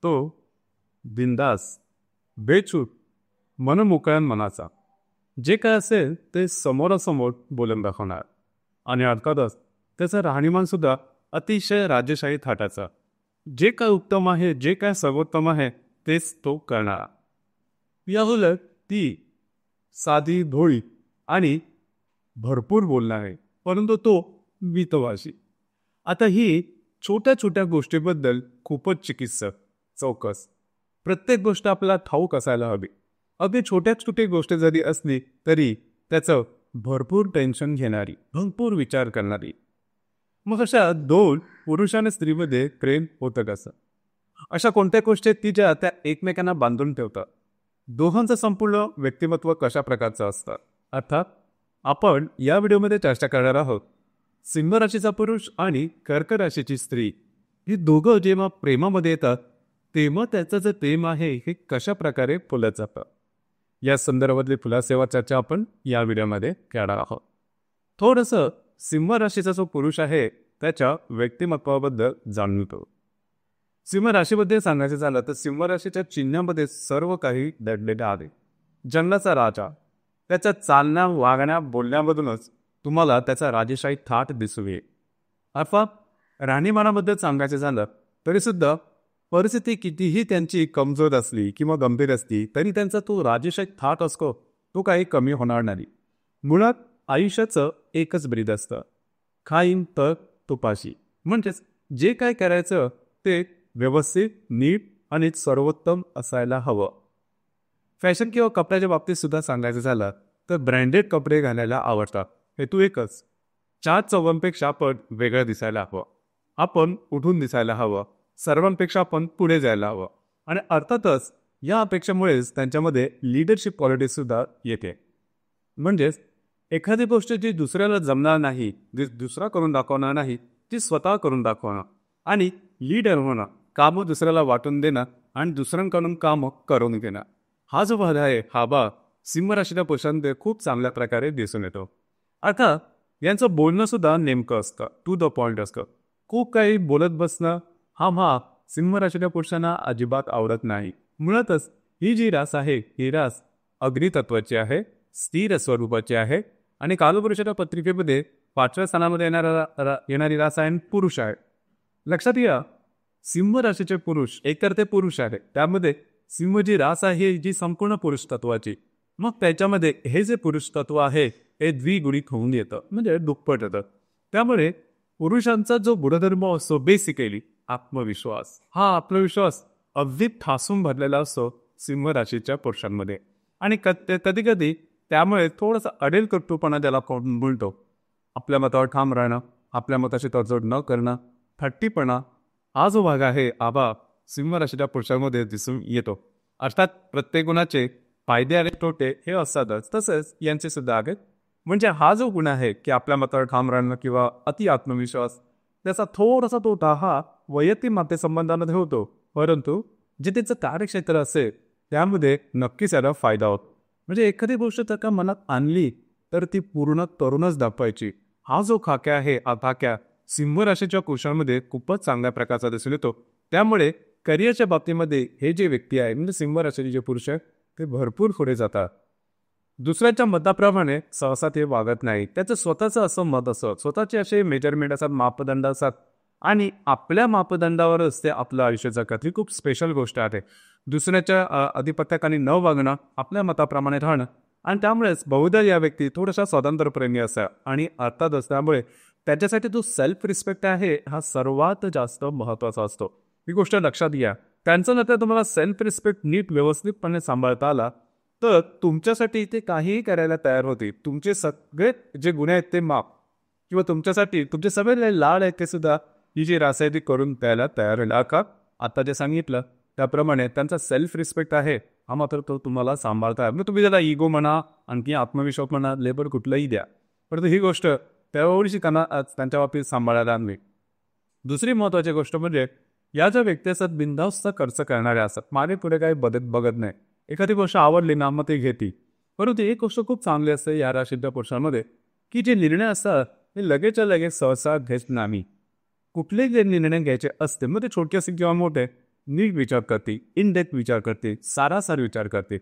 तो बिंदास, बेछूट, मनमोकळ्या मनाचा. जे काय असेल ते समोरासमोर बोलून दाखवणार. आणि अर्थातच त्याचं राहणीमानसुद्धा अतिशय राजेशाही थाटाचा. जे काय उत्तम आहे, जे काय सर्वोत्तम आहे तेच तो करणारा. या उलट ती साधी, भोळी आणि भरपूर बोलणार आहे, परंतु तो मितभाषी. आता ही छोट्या छोट्या गोष्टीबद्दल खूपच चिकित्सक, चौकस. प्रत्येक गोष्ट आपल्याला ठाऊक असायला हवी. अगदी छोट्यात छोटी गोष्ट जरी असली तरी त्याचं भरपूर टेन्शन घेणारी, भरपूर विचार करणारी. मग अशा दोन पुरुष आणि स्त्रीमध्ये प्रेम होतं कसं? अशा कोणत्या गोष्टी आहेत की ज्या त्या एकमेकांना बांधून ठेवतात? दोघांचं संपूर्ण व्यक्तिमत्व कशा प्रकारचं असतं? अर्थात आपण या व्हिडिओमध्ये चर्चा करणार आहोत सिंह राशीचा पुरुष आणि कर्क राशीची स्त्री. ही दोघं जेव्हा प्रेमामध्ये येतात तेव्हा त्याचं जे प्रेम आहे हे कशा प्रकारे फुलत जातं, या संदर्भातली फुलासेवा चर्चा आपण या व्हिडिओमध्ये करणार आहोत. थोडंसं सिंह राशीचा जो पुरुष आहे त्याच्या व्यक्तिमत्वाबद्दल जाणून घेतो. सिंह राशीमध्ये सांगायचं झालं तर सिंह राशीच्या चिन्हामध्ये सर्व काही दडलेलं आहे. जंगलाचा राजा. त्याच्या चालण्या, वागण्या, बोलण्यामधूनच तुम्हाला त्याचा राजेशाही थाट दिसू येईल. अर्थात राहणीमानाबद्दल सांगायचं झालं तरीसुद्धा परिस्थिती कितीही त्यांची कमजोर असली किंवा गंभीर असली तरी त्यांचा तो राजेशाही थाट असतो तो काही कमी होणार नाही. मुळात आयुष्याचं एकच ब्रीद असतं, खाईन तर तुपाशी. म्हणजेच जे काय करायचं ते व्यवस्थित, नीट आणि सर्वोत्तम असायला हवं. फॅशन किंवा कपड्याच्या बाबतीत सुद्धा सांगायचं झालं तर ब्रँडेड कपडे घालायला आवडतात. हेतू एकच, 4 चौघांपेक्षा आपण वेगळं दिसायला हवं, आपण उठून दिसायला हवं, सर्वांपेक्षा आपण पुढे जायला हवं. आणि अर्थातच या अपेक्षेमुळेच त्यांच्यामध्ये लिडरशिप क्वालिटी सुद्धा येते. म्हणजेच एखादी गोष्ट जी दुसऱ्याला जमणार नाही, जी दुसरा करून दाखवणार नाही, ती स्वतः करून दाखवणं आणि लीडर होणं, कामं दुसऱ्याला वाटून देणं आणि दुसऱ्यांकडून कामं करून घेणं, हा जो भाग आहे हा भाग सिंह राशीच्या पुरुषांमध्ये खूप चांगल्या प्रकारे दिसून येतो. अर्थात यांचं बोलणं सुद्धा नेमकं असतं, टू द पॉइंट असतं. खूप काही बोलत बसणं हा भाग सिंह राशीच्या पुरुषांना अजिबात आवडत नाही. मुळातच ही जी रास आहे ही रास अग्नितत्वाची आहे, स्थिर स्वरूपाची आहे आणि कालपुरुषाच्या पत्रिकेमध्ये 5व्या स्थानामध्ये येणारी रास आहे पुरुष आहे. लक्षात घ्या, सिंह राशीचे पुरुष एकतर ते पुरुष आहे, त्यामध्ये सिंह जी रास आहे जी संपूर्ण पुरुष तत्वाची. मग त्याच्यामध्ये हे जे पुरुष तत्व आहे हे द्विगुणित होऊन येतं, म्हणजे दुप्पट येतं. त्यामुळे पुरुषांचा जो गुणधर्म असतो बेसिकली आत्मविश्वास, हा आत्मविश्वास अगदी ठासून भरलेला असतो सिंह राशीच्या पुरुषांमध्ये. आणि कधी कधी त्यामुळे थोडासा अडेल कर्तृपणा त्याला बोलतो. आपल्या मतावर ठाम राहणं, आपल्या मताची तडजोड न करणं, थट्टीपणा, हा जो भाग आहे आबा सिंह राशीच्या पुरुषांमध्ये दिसून येतो. अर्थात प्रत्येक गुणाचे फायदे आणि तोटे हे असतातच, तसेच यांचे सुद्धा आहेत. म्हणजे हा जो गुण आहे की आपल्या मतावर ठाम राहणं किंवा अति आत्मविश्वास, त्याचा थोडासा तोटा हा वैयक्तिक नातेसंबंधामध्ये होतो, परंतु जे त्याचं कार्यक्षेत्र असेल त्यामध्ये नक्कीच याला फायदा होतो. म्हणजे एखादी गोष्ट त्याच्या मनात आणली तर ती पूर्ण तरुणच दाखवायची, हा जो खाक्या आहे हा खाक्या सिंह राशीच्या पुरुषांमध्ये खूपच चांगल्या प्रकारचा दिसून येतो. त्यामुळे करिअरच्या बाबतीमध्ये हे जे व्यक्ती आहे म्हणजे सिंह राशीचे जे पुरुष आहे ते भरपूर पुढे जातात. दुसऱ्याच्या मताप्रमाणे सहसा ते वागत नाही. त्याचं स्वतःचं असं मत असतं, स्वतःचे असे मेजरमेंट असतात, मापदंड असतात आणि आपल्या मापदंडावरच ते आपलं आयुष्य जगतात. ही खूप स्पेशल गोष्ट आहे. दुसऱ्याच्या आधिपत्याखाली न वागणं, आपल्या मताप्रमाणे राहणं. आणि त्यामुळेच बहुधा या व्यक्ती थोड्याशा स्वातंत्र्यप्रेमी असतात. आणि अर्थातच त्यामुळे त्याच्यासाठी जो सेल्फ रिस्पेक्ट आहे हा सर्वात जास्त महत्त्वाचा असतो. ही गोष्ट लक्षात घ्या. त्यांचं नंतर तुम्हाला सेल्फ रिस्पेक्ट नीट व्यवस्थितपणे सांभाळता आला तर तुमच्यासाठी ते काहीही करायला तयार होते. तुमचे सगळे जे गुन्हे आहेत ते माफ किंवा तुमच्यासाठी तुमचे सगळे लाड आहेत ते सुद्धा ही जी रास आहे ती करून द्यायला तयार होईल. का आता जे सांगितलं त्याप्रमाणे त्यांचा सेल्फ रिस्पेक्ट आहे हा मात्र तो तुम्हाला सांभाळता आहे. म्हणजे तुम्ही त्याला इगो म्हणा, आणखी आत्मविश्वास म्हणा, लेबर कुठलंही द्या, परंतु ही गोष्ट त्यावेळी त्यांच्या बाबतीत सांभाळायला आणली. दुसरी महत्त्वाची गोष्ट म्हणजे या ज्या व्यक्ती असतात बिनधास्त खर्च करणाऱ्या असतात, मागे पुढे काही बघत नाही. एखादी गोष्ट आवडली ना मग ते घेते. परंतु एक गोष्ट खूप चांगली असते या राशीच्या पुरुषांमध्ये की जे निर्णय असतात ते लगेच सहसा घेत नाही. कुठलेही जे निर्णय घ्यायचे असते मग ते छोटे असतील किंवा मोठे नीट विचार करते, इन डेप्थ विचार करते, सारासार विचार करते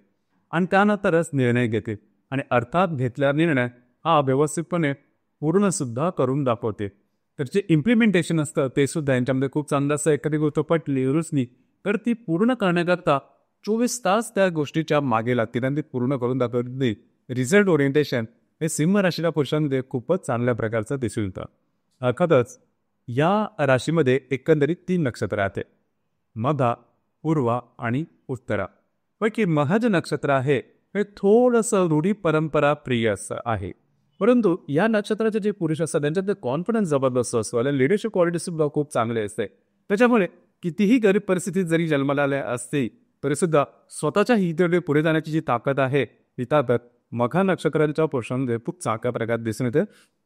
आणि त्यानंतरच निर्णय घेते. आणि अर्थात घेतलेला निर्णय हा व्यवस्थितपणे पूर्णसुद्धा करून दाखवते. तर जे इम्प्लिमेंटेशन असतं ते सुद्धा यांच्यामध्ये खूप चांगलं असं. एखादी गोष्ट पटली रुचली तर ती पूर्ण करण्याकरता 24 तास त्या गोष्टीच्या मागे लागतील आणि ती पूर्ण करून दाखवते. रिझल्ट ओरिएंटेशन हे सिंह राशीच्या पुरुषांमध्ये खूपच चांगल्या प्रकारचं दिसून येतं. अर्थातच या राशीमध्ये एकंदरीत 3 नक्षत्र आहेत, मघा, पूर्वा आणि उत्तरा. पैकी मघा जे नक्षत्र आहे हे थोडंसं रूढी परंपरा प्रिय असं आहे. परंतु या नक्षत्राचे जे पुरुष असतात त्यांच्यात कॉन्फिडन्स जबरदस्त असतो आणि लिडरशिप क्वालिटी सुद्धा खूप चांगले असते. त्याच्यामुळे कितीही गरीब परिस्थितीत जरी जन्माला आले असते तरी सुद्धा स्वतःच्या हितेकडे पुढे जाण्याची जी ताकद आहे ती ताकद मघा नक्षत्राच्या पुरुषांमध्ये खूप चांगल्या प्रकारात दिसून येते.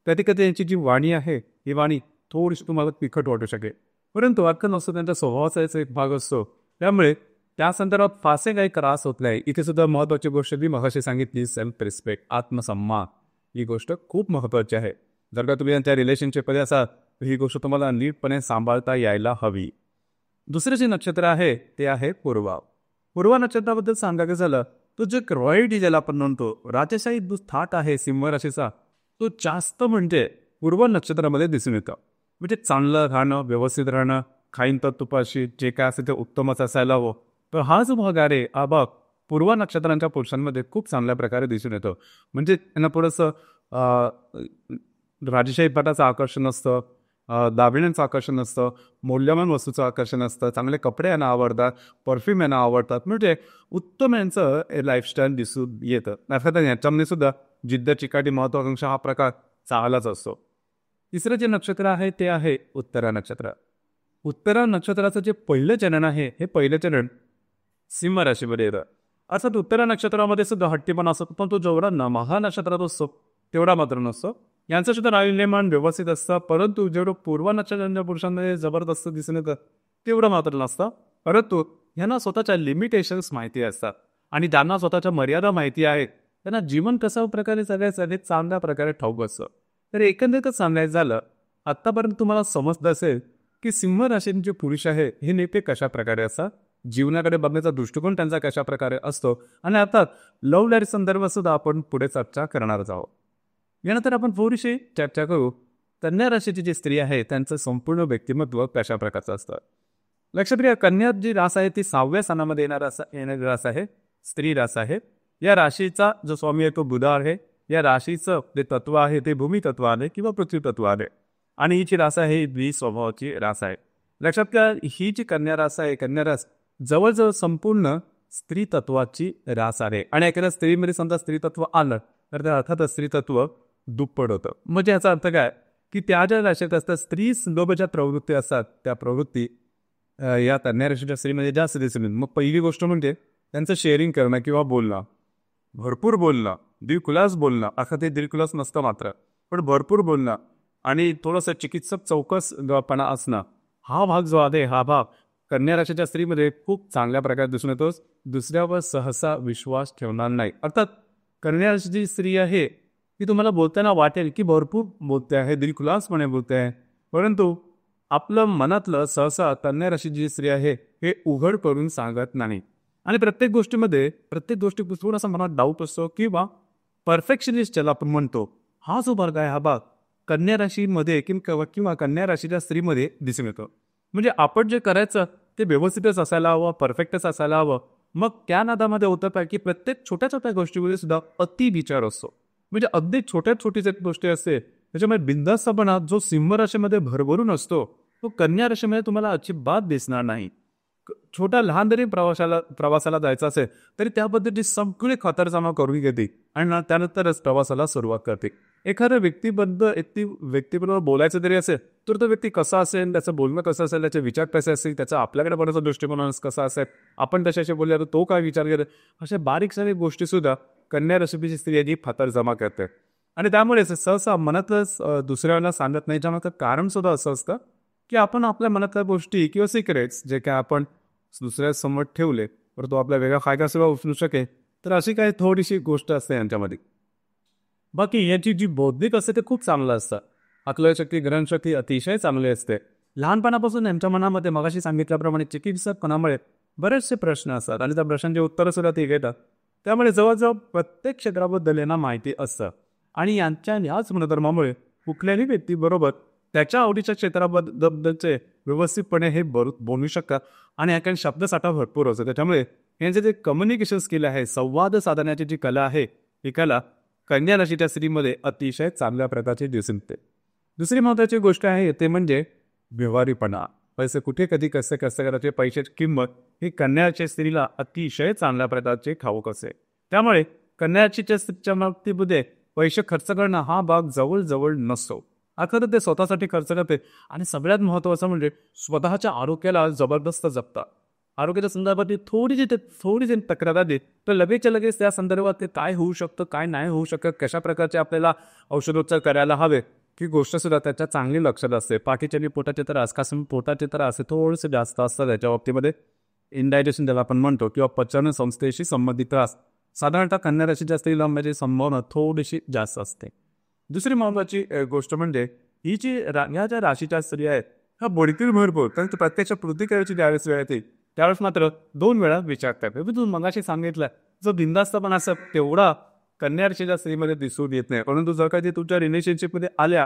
कधी कधी यांची जी वाणी आहे ही वाणी थोडीशी तुम्हाला तिखट वाटू शकेल, परंतु अख्खं नसतो त्यांच्या स्वभावाचा एक भाग असतो. त्यामुळे त्या संदर्भात फारसे काही त्रास होत नाही. इथे सुद्धा महत्त्वाची गोष्ट मी मगाशी सांगितली, सेल्फ रिस्पेक्ट, आत्मसन्मान. ही गोष्ट खूप महत्त्वाची आहे. जर का तुम्ही त्यांच्या रिलेशनशिपमध्ये असाल तर ही गोष्ट तुम्हाला नीटपणे सांभाळता यायला हवी. दुसरे जे नक्षत्र आहे ते आहे पूर्वा. पूर्वा नक्षत्राबद्दल सांगायचं झालं तो जे रॉयल्टी ज्याला आपण म्हणतो, राजशाही जो थाट आहे सिंह राशीचा तो जास्त म्हणजे पूर्व नक्षत्रामध्ये दिसून येतं. म्हणजे चांगलं राहणं, व्यवस्थित राहणं, खाईन तर तुपाशी, जे काय असेल ते उत्तमच असायला हवं. तर हा जो भाग आहे हा भाग पूर्व नक्षत्रांच्या पुरुषांमध्ये खूप चांगल्या प्रकारे दिसून येतो. म्हणजे त्यांना थोडंसं राजशाही थाटाचं आकर्षण असतं, दागिन्यांचं आकर्षण असतं, मौल्यवान वस्तूचं आकर्षण असतं, चांगले कपडे यांना आवडतात, परफ्यूम यांना आवडतात. म्हणजे उत्तम यांचं लाईफस्टाईल दिसून येतं. अर्थात याच्यामध्ये सुद्धा जिद्द, चिकाटी, महत्वाकांक्षा हा प्रकार चांगलाच असतो. तिसरं जे नक्षत्र आहे ते आहे उत्तरा नक्षत्र. उत्तरा नक्षत्राचं जे पहिलं चरण आहे हे पहिलं चरण सिंह राशीमध्ये येतं. अर्थात उत्तरा नक्षत्रामध्ये सुद्धा हट्टीपणा असतो, पण तो जेवढा महा नक्षत्रात असतो तेवढा मात्र नसतो. यांचं सुद्धा राजनिर्माण व्यवस्थित असतं, परंतु जेवढं पूर्व नक्षत्रांच्या पुरुषांमध्ये जबरदस्त दिसून येतं तेवढं मात्र नसतं. परंतु यांना स्वतःच्या लिमिटेशन्स माहिती असतात आणि ज्यांना स्वतःच्या मर्यादा माहिती आहेत त्यांना जीवन कशा प्रकारे जगायचं हे चांगल्या प्रकारे ठाऊक असतं. तर एकंदरीतच सांगायचं झालं, आत्तापर्यंत तुम्हाला समजलं असेल की सिंह राशीचे जे पुरुष आहे हे नेते कशा प्रकारे असतात, जीवनाकडे बघण्याचा दृष्टिकोन त्यांचा कशा प्रकारे असतो आणि आता लव्ह लाईफ संदर्भात सुद्धा आपण पुढे चर्चा करणारच आहोत. यानंतर आपण थोडीशी चर्चा करू कन्या राशीची जी स्त्री आहे त्यांचं संपूर्ण व्यक्तिमत्व कशा प्रकारचं असतं. लक्षात घ्या, कन्या जी रास आहे ती 6व्या स्थानामध्ये येणारी रास आहे, स्त्री रास आहे. या राशीचा जो स्वामी आहे तो बुध आहे. या राशीचं जे तत्व आहे ते भूमी तत्व आहे किंवा पृथ्वी तत्व आहे आणि ही जी रास आहे ही द्विस्वभावाची रास आहे. लक्षात घ्या, ही जी कन्या रास आहे, कन्या रास जवळजवळ संपूर्ण स्त्री तत्वाची रास आहे आणि एखाद्या स्त्रीमध्ये समजा स्त्री तत्व आलं तर त्या अर्थातच स्त्री तत्व दुप्पट होतं. म्हणजे याचा अर्थ काय की त्या ज्या राशीत असतात स्त्री सुलभ ज्या प्रवृत्ती असतात त्या प्रवृत्ती या कन्या राशीच्या स्त्रीमध्ये जास्त दिसून येईल. मग पहिली गोष्ट म्हणजे त्यांचं शेअरिंग करणं किंवा बोलणं, भरपूर बोलणं, दिलखुलास बोलणं. अर्थात ते दिलखुलास नसतं मात्र, पण भरपूर बोलणं आणि थोडंसं चिकित्सक चौकसपणा असणं, हा भाग जो आहे हा भाग कन्या राशीच्या स्त्रीमध्ये खूप चांगल्या प्रकारे दिसून येतो. दुसऱ्यावर सहसा विश्वास ठेवणार नाही. अर्थात कन्या राशीची स्त्री आहे ती तुम्हाला बोलताना वाटेल की भरपूर बोलते आहे, दिलखुलासपणे बोलते आहे, परंतु आपलं मनातलं सहसा कन्या राशीची जी स्त्री आहे हे उघड करून सांगत नाही आणि प्रत्येक गोष्टीमध्ये प्रत्येक गोष्टी थोडासा मनात डाऊट असतो किंवा परफेक्शनिस्ट ज्याला आपण म्हणतो, हा जो भाग आहे हा भाग कन्या राशीमध्ये किंवा कन्या राशीच्या स्त्रीमध्ये दिसून येतो. म्हणजे आपण जे करायचं ते व्यवस्थितच असायला हवं, परफेक्टच असायला हवं. मग त्या नादामध्ये होतं काय की प्रत्येक छोट्या छोट्या गोष्टीमध्ये सुद्धा अति विचार असतो. म्हणजे अगदी छोट्या छोटीच एक गोष्टी असते त्याच्यामुळे बिनधास्तपणा जो सिंह राशीमध्ये भरभरून असतो तो कन्या राशीमध्ये तुम्हाला अजिबात दिसणार नाही. छोटा लहान जरी प्रवासाला जायचं असेल तरी त्याबद्दलची सगळी खातरजमा करून घेते आणि त्यानंतरच प्रवासाला सुरुवात करते. एखाद्या व्यक्तीबरोबर बोलायचं जरी असेल तर तो व्यक्ती कसा असेल, त्याचं बोलणं कसं असेल, त्याचे विचार कसे असतील, त्याचा आपल्याकडे बघण्याचा दृष्टिकोन कसा असेल, आपण त्याच्याशी बोलले तर तो काय विचार करेल, अशा बारीक सारीक गोष्टी सुद्धा कन्या राशीची स्त्री याची खातरजमा करते आणि त्यामुळेच सहसा मनातच दुसऱ्याला सांगत नाही. ज्यामागचं कारण सुद्धा असं असतं की आपण आपल्या मनातल्या गोष्टी किंवा सिक्रेट्स जे काय आपण दुसऱ्यासमोर ठेवले तर तो आपल्या वेगळा फायदा सुद्धा उचलू शकेल. तर अशी काही थोडीशी गोष्ट असते यांच्यामध्ये. बाकी याची जी बौद्धिक असते ते खूप चांगलं असतं. आकलनशक्ती, ग्रहणशक्ती अतिशय चांगली असते लहानपणापासून यांच्या मनामध्ये मगाशी सांगितल्याप्रमाणे चिकित्सकपणामुळे बरेचसे प्रश्न असतात आणि त्या प्रश्नांची उत्तरं सुद्धा ते घेतात. त्यामुळे जवळजवळ प्रत्येक क्षेत्राबद्दल यांना माहिती असतं आणि यांच्या ह्याच गुणधर्मामुळे कुठल्याही व्यक्तीबरोबर त्याच्या आवडीच्या क्षेत्राबद्दलचे व्यवस्थितपणे हे बोलू शकतात आणि याकडे शब्दसाठा भरपूर असतो. त्याच्यामुळे यांचे जे कम्युनिकेशन स्किल आहे, संवाद साधण्याची जी कला आहे, ही कला कन्या राशीच्या स्त्रीमध्ये अतिशय चांगल्या प्रकारची दिसून येते. दुसरी महत्त्वाची गोष्ट आहे ते म्हणजे व्यवहारीपणा. पैसे कुठे कधी कसे करायचे, पैशाची किंमत ही कन्या राशीच्या स्त्रीला अतिशय चांगल्या प्रकारचे ठाऊक असते. त्यामुळे कन्या राशीच्या स्त्रीच्या बाबतीमध्ये पैसे खर्च करणं हा भाग जवळजवळ नसतो. अर्थात ते स्वतःसाठी खर्च करते आणि सगळ्यात महत्त्वाचं म्हणजे स्वतःच्या आरोग्याला जबरदस्त जपतात. आरोग्याच्या संदर्भात थोडीशी तक्रार आली तर लगेच त्या संदर्भात ते काय होऊ शकतं, काय नाही होऊ शकत, कशा प्रकारचे आपल्याला औषधोपचार करायला हवे ही गोष्ट सुद्धा त्याच्या चांगली लक्षात असते. पाठीच्या पोटाचे त्रास, खास पोटाचे त्रास थोडेसे जास्त असतात त्याच्या बाबतीमध्ये. इनडायजेशन ज्याला आपण म्हणतो किंवा पचन संस्थेशी संबंधित त्रास साधारणतः कन्या राशीच्या स्त्रीला होण्याची संभावना थोडीशी जास्त असते. दुसरी महत्त्वाची गोष्ट म्हणजे ही जी ह्या ज्या राशीच्या स्त्री आहेत ह्या बोडकील भरपूर, कारण प्रत्यक्ष कृती करायची ज्यावेळेस वेळ येते त्यावेळेस मात्र 2 वेळा विचार करतात. तुम्ही मगाशी सांगितलं जो बिंदास्तपण असं तेवढा कन्या राशीच्या स्त्रीमध्ये दिसून येत नाही. परंतु जर का ते तुमच्या रिलेशनशिपमध्ये आल्या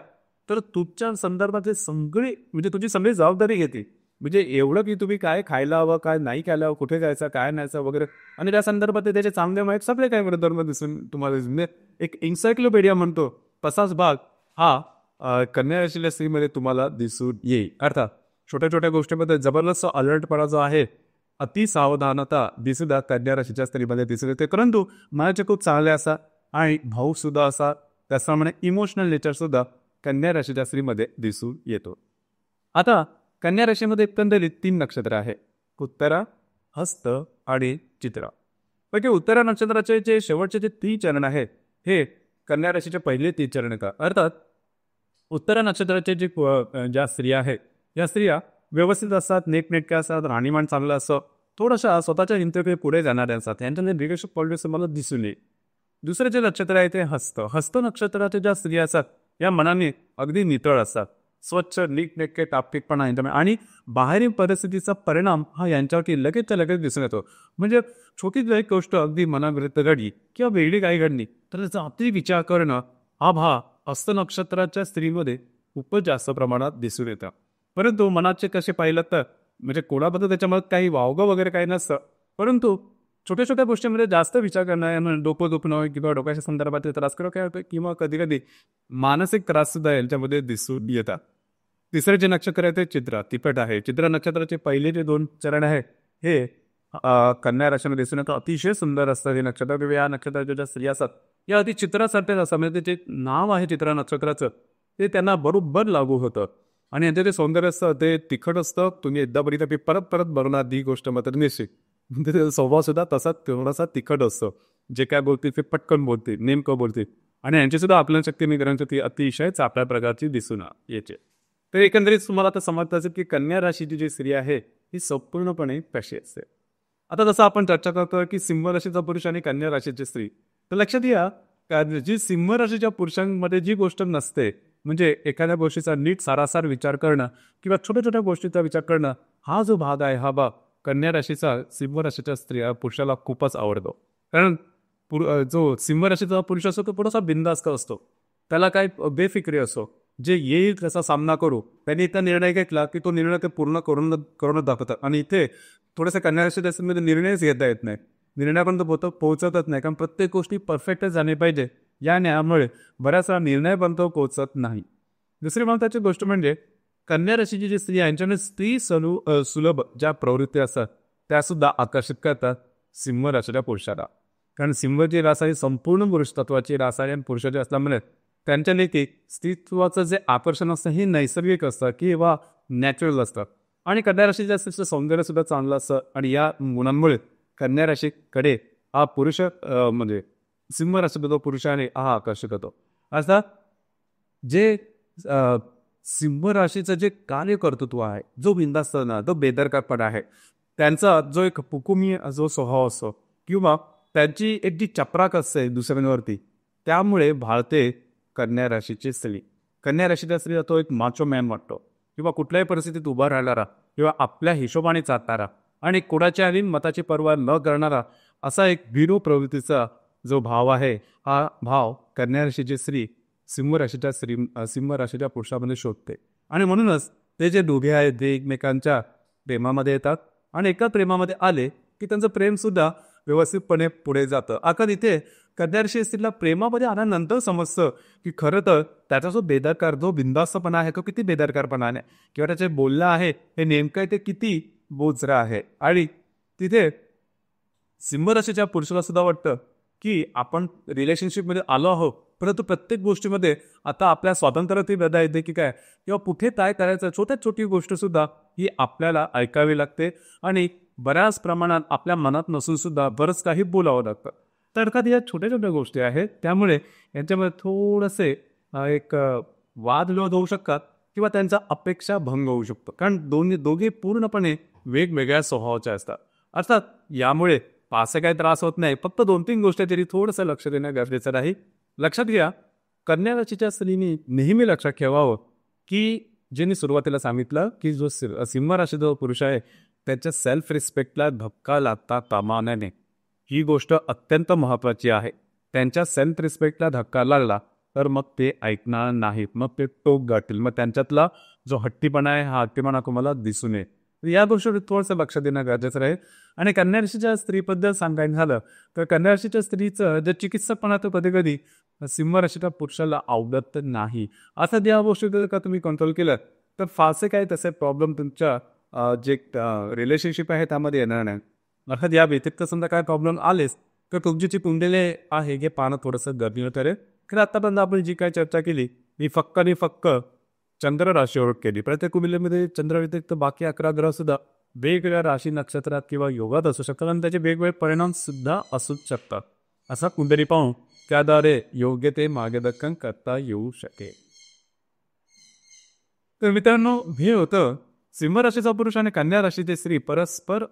तर तुमच्या संदर्भातले सगळी म्हणजे तुमची सगळी जबाबदारी घेते. म्हणजे एवढं की तुम्ही काय खायला हवं, काय नाही खायला हवं, कुठे जायचं, काय न्यायचं वगैरे आणि त्या संदर्भात त्याचे चांगले वाईट सगळे काही गुणधर्म दिसून तुम्हाला म्हणजे एक एन्सायक्लोपीडिया म्हणतो तसाच भाग हा कन्या राशीच्या स्त्रीमध्ये तुम्हाला दिसून येईल. अर्थात छोट्या छोट्या गोष्टींमध्ये जबरदस्त अलर्टपणा जो आहे, अतिसावधानता सुद्धा कन्या राशीच्या स्त्रीमध्ये दिसून येते. परंतु मनाचे खूप चांगले असा आणि भाऊ सुद्धा असा, त्याचप्रमाणे इमोशनल नेचर सुद्धा कन्या राशीच्या स्त्रीमध्ये दिसून येतो. आता कन्या राशीमध्ये एकंदरीत 3 नक्षत्र आहे, उत्तरा, हस्त आणि चित्रा. पैकी उत्तरा नक्षत्राचे जे शेवटचे जे 3 चरण आहेत हे कन्या राशीचे पहिले 3 चरण का. अर्थात उत्तरा नक्षत्राचे जे ज्या स्त्रिया आहेत या स्त्रिया व्यवस्थित असतात, नेटनेटक्या असतात, राहणीमान चांगलं असतं, थोडंसं स्वतःच्या हिंमतीने पुढे जाणारे असतात. यांच्यामध्ये लिडरशिप क्वालिटीज मला दिसून येईल. दुसरं जे नक्षत्र आहे ते हस्त नक्षत्राच्या ज्या स्त्रिया असतात या मनाने अगदी नितळ असतात, स्वच्छ नीटनेटके टापटीकपणा यांच्यामध्ये आणि बाहेरील परिस्थितीचा परिणाम हा यांच्यावरती लगेच दिसून येतो. म्हणजे छोटी जरी गोष्ट अगदी मनाविरुद्ध घडली किंवा वेगळी काही घडली तर त्याचा अति विचार करणं हा भाग हस्त नक्षत्राच्या स्त्रीमध्ये खूपच जास्त प्रमाणात दिसून येतं. परंतु मनाचे कसे पाहिलं तर म्हणजे कोणाबद्दल त्याच्यामध्ये काही वावगं वगैरे काही नसतं, परंतु छोट्या छोट्या गोष्टींमध्ये जास्त विचार करणं, डोकं दुखणं किंवा डोक्याच्या संदर्भात त्रास किंवा कधी मानसिक त्रास सुद्धा यांच्यामध्ये दिसून येतात. तिसरे जे नक्षत्र आहे ते चित्रा, तिपट आहे. चित्रा नक्षत्राचे पहिले जे 2 चरण आहे हे कन्या राशीमध्ये दिसून येतं. अतिशय सुंदर असतं हे नक्षत्र. या नक्षत्राच्या ज्या स्त्रिया असतात या अति चित्रासारखेच असतात. म्हणजे जे नाव आहे चित्रा नक्षत्राचं ते त्यांना बरोबर लागू होतं आणि यांचं जे सौंदर्य असतं ते तिखट असतं. तुम्ही एकदा बघितलं परत बघणार ती गोष्ट मात्र निश्चित. म्हणजे त्याचा स्वभाव सुद्धा तसा थोडासा तिखट असतो. जे काय बोलतील ते पटकन बोलतील, नेमकं बोलतील आणि यांची सुद्धा आपल्या शक्ती निग्रहांची ती अतिशय चापल्या प्रकारची दिसून येते. तर एकंदरीत तुम्हाला आता समजतं असेल की कन्या राशीची जी स्त्री आहे ही संपूर्णपणे कशी असते. आता जसं आपण चर्चा करतो की सिंह राशीचा पुरुष आणि कन्या राशीची स्त्री, तर लक्षात घ्या जी सिंह राशीच्या पुरुषांमध्ये जी गोष्ट नसते म्हणजे एखाद्या गोष्टीचा नीट सारासार विचार करणं किंवा छोट्या छोट्या गोष्टीचा विचार करणं, हा जो भाग आहे हा भाग कन्या राशीचा सिंह राशीच्या स्त्रिया पुरुषाला खूपच आवडतो. कारण जो सिंह राशीचा पुरुष असतो तो थोडासा बिनधास्त असतो, त्याला काय बेफिक्री असतो, जे येईल त्याचा सामना करू. त्यांनी इथं निर्णय घेतला की तो निर्णय ते पूर्ण करून दाखवतात. आणि इथे थोडंसं कन्या राशीच्या स्त्रीमध्ये निर्णयच घेता येत नाही, निर्णयापर्यंत पोहोचतच नाही, कारण प्रत्येक गोष्टी परफेक्टच झाली पाहिजे. या न्यायामुळे बऱ्याच वेळा निर्णयपर्यंत पोहोचत नाही. दुसरी महत्त्वाची गोष्ट म्हणजे कन्या राशीची जी स्त्री आहे यांच्यामध्ये स्त्री सुलभ ज्या प्रवृत्ती असतात त्यासुद्धा आकर्षित करतात सिंह राशीच्या पुरुषाला. कारण सिंहची रास ही संपूर्ण पुरुष तत्वाची रास आहे आणि पुरुषाची असल्यामुळे त्यांच्या लेखी स्त्रीत्वाचं जे आकर्षण असतं हे नैसर्गिक असतं किंवा नॅचरल असतं. आणि कन्या राशीच्या स्त्रीचं सौंदर्य सुद्धा चांगलं असतं आणि या गुणांमुळे कन्या राशीकडे हा पुरुष म्हणजे सिंह राशीचा पुरुषाने हा आकर्षित होतो. अर्थात जे सिंह राशीचं जे कार्यकर्तृत्व आहे, जो बिनधास्तपणा, जो बेदरकारपणा आहे, त्यांचा जो एक हुकुमी जो स्वभाव असतो किंवा त्यांची एक जी चपराक असते दुसऱ्यांवरती, त्यामुळे भाळते कन्या राशीची स्त्री. कन्या राशीच्या स्त्रीला तो एक माचो मॅन वाटतो किंवा कुठल्याही परिस्थितीत उभा राहणारा किंवा आपल्या हिशोबाने चालणारा आणि कोणाच्याही मताची पर्वा न करणारा असा एक वीरू प्रवृत्तीचा जो भाव आहे, हा भाव कन्या राशीचे स्त्री सिंह राशीच्या पुरुषामध्ये शोधते. आणि म्हणूनच ते जे दोघे आहेत ते एकमेकांच्या प्रेमामध्ये येतात आणि एका प्रेमामध्ये आले की त्यांचं प्रेमसुद्धा व्यवस्थितपणे पुढे जातं. आता इथे कन्या राशी स्त्रीला प्रेमामध्ये आल्यानंतर समजतं की खरं तर त्याचा जो बिंदास्तपणा आहे तो किती बेदरकारपणा आहे किंवा त्याचे बोलणं आहे हे नेमकं ते किती बोचरं आहे. आणि तिथे सिंह राशीच्या पुरुषाला सुद्धा वाटतं की आपण रिलेशनशिपमध्ये आलो आहोत, परंतु प्रत्येक गोष्टीमध्ये आता आपल्या स्वातंत्र्याची वेदा येते की काय किंवा कुठे काय करायचं छोट्यात छोटी गोष्ट सुद्धा ही आपल्याला ऐकावी लागते आणि बऱ्याच प्रमाणात आपल्या मनात नसून सुद्धा बरंच काही बोलावं लागतं. तर एखाद्या या छोट्या छोट्या गोष्टी आहेत त्यामुळे यांच्यामध्ये थोडेसे एक वादविवाद होऊ शकतात किंवा त्यांचा अपेक्षा भंग होऊ शकतो, कारण दोघे पूर्णपणे वेगवेगळ्या स्वभावाचे असतात. अर्थात यामुळे फारसे काही त्रास होत नाही, फक्त 2-3 गोष्टी तरी थोडंसं लक्ष देणं गरजेचं राहील. लक्षात घ्या, कन्या राशीच्या स्त्रीनी नेहमी लक्षात ठेवावं की जे मी सुरुवातीला सांगितलं की जो सिंह राशीचा पुरुष आहे त्याच्या सेल्फ रिस्पेक्टला धक्का लागता कामा नये. ही गोष्ट अत्यंत महत्त्वाची आहे. त्यांच्या सेल्फ रिस्पेक्टला धक्का लागला तर मग ते ऐकणार नाहीत, मग ते टोक गाठतील, मग त्यांच्यातला जो हट्टीपणा आहे हा हट्टीपणा तुम्हाला दिसून येईल. या गोष्टीवर थोडंसं लक्ष देणं गरजेचं राहील. आणि कन्या राशीच्या स्त्रीबद्दल सांगायचं झालं तर कन्या राशीच्या स्त्रीचं जे चिकित्सकपणा तो कधी कधी सिंह राशीच्या पुरुषाला आवडत नाही. अर्थात या गोष्टी जर का तुम्ही कंट्रोल केलं तर फारसे काही तसे प्रॉब्लेम तुमच्या जे रिलेशनशिप आहे त्यामध्ये येणार नाही. अर्थात या व्यतिरिक्त समजा काय प्रॉब्लेम आलेच तर तुमची जी कुंडली आहे हे पाहणं थोडंसं गरजेचं ठरेल. खरं आतापर्यंत आपण जी काय चर्चा केली ही फक्त आणि फक्त चंद्र राशीवर केली. प्रत्येक कुंडलीमध्ये चंद्र व्यतिरिक्त बाकी 11 ग्रह सुद्धा वेगवेगळ्या राशी नक्षत्रात किंवा योगात असू शकतात आणि त्याचे वेगवेगळे परिणाम सुद्धा असूच शकतात. असा कुंडली पाहून त्याद्वारे योग्य ते मार्गदर्शन करता येऊ शकेल. तर मित्रांनो, हे होतं सिंह राशीचा पुरुष आणि कन्या राशीचे स्त्री परस्पर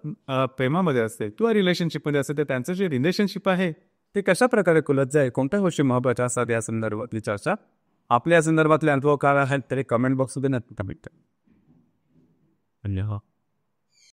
प्रेमामध्ये असते किंवा रिलेशनशिपमध्ये असते तर त्यांचं जे रिलेशनशिप आहे ते कशा प्रकारे खुलत जाईल, कोणत्या गोष्टी महत्त्वाच्या असतात या संदर्भातली चर्चा आपल्या संदर्भातले अनुभव काय आहेत तरी कमेंट बॉक्समध्ये नक्की कमेंट करा. धन्यवाद.